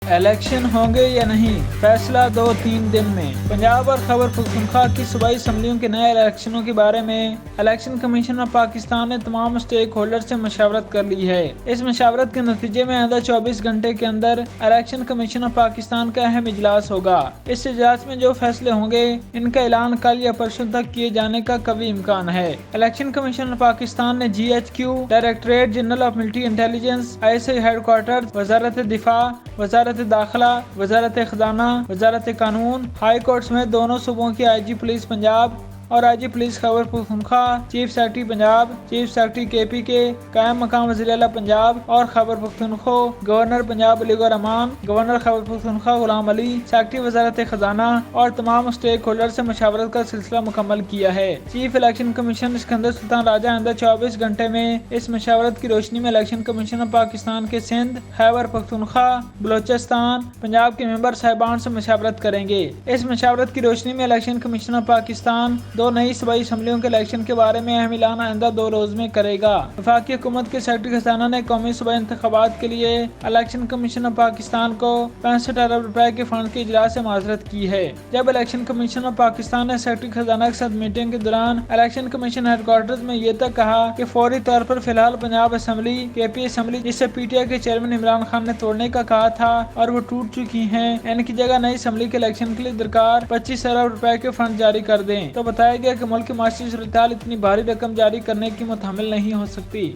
Election ہوں گے یا نہیں، فیصلہ 2-3 دن میں۔ پنجاب اور خیبر پختونخوا کی صوبائی اسمبلیوں کے نئے الیکشنوں کے بارے میں الیکشن کمیشن آف پاکستان نے تمام اسٹیک ہولڈر سے مشاورت کر لی ہے۔ اس مشاورت کے نتیجے میں آئندہ 24 گھنٹے کے اندر الیکشن کمیشن آف پاکستان کا اہم اجلاس ہوگا۔ اس اجلاس میں جو فیصلے ہوں گے ان کا اعلان کل یا پرسوں تک کیے جانے کا قوی امکان ہے۔ الیکشن کمیشن آف پاکستان نے GHQ، directorate general of military intelligence, ISI headquarters, وزارت دفاع، وزارت داخلہ، وزارت خزانہ، وزارت قانون، ہائی کورٹ سمیت دونوں صوبوں کی IG پولیس پنجاب اور IG police Khyber Pakhtunkhwa, chief secretary Punjab, chief secretary KP کے، قائم مقام وزیر اعلیٰ پنجاب اور خیبر پختونخوا، گورنر پنجاب علی گور امان، گورنر خیبر پختونخوا غلام علی، سیکرٹری وزارت خزانہ اور تمام اسٹیک ہولڈر سے مشاورت کا سلسلہ مکمل کیا ہے۔ چیف الیکشن کمیشنر اسکندر سلطان راجہ آئندہ 24 گھنٹے میں اس مشاورت کی روشنی میں الیکشن کمیشن آف پاکستان کے سندھ، خیبر پختونخوا، بلوچستان، پنجاب کے ممبر صاحبان سے مشاورت کریں گے۔ اس مشاورت کی روشنی میں الیکشن کمیشن آف پاکستان 2 نئی صوبائی اسمبلیوں کے الیکشن کے بارے میں اہم اعلان آئندہ 2 روز میں کرے گا۔ وفاقی حکومت کے سیکرٹری خزانہ نے قومی صوبائی انتخابات کے لیے الیکشن کمیشن آف پاکستان کو 65 ارب روپے کے فنڈ کے اجرا سے معذرت کی ہے۔ جب الیکشن کمیشن آف پاکستان نے سیکرٹری خزانہ کے ساتھ میٹنگ کے دوران الیکشن کمیشن ہیڈ کوارٹرز میں یہ تک کہا کہ فوری طور پر فی الحال پنجاب اسمبلی، KP اسمبلی جسے PTI کے چیئرمین عمران خان نے توڑنے کا کہا تھا اور وہ ٹوٹ چکی ہیں، ان کی جگہ نئی اسمبلی کے الیکشن کے لیے درکار 25 ارب روپے کے فنڈ جاری کر دیں۔ تو بتایا گیا کہ ملک کی معاشی صورتحال اتنی بھاری رقم جاری کرنے کی متحمل نہیں ہو سکتی۔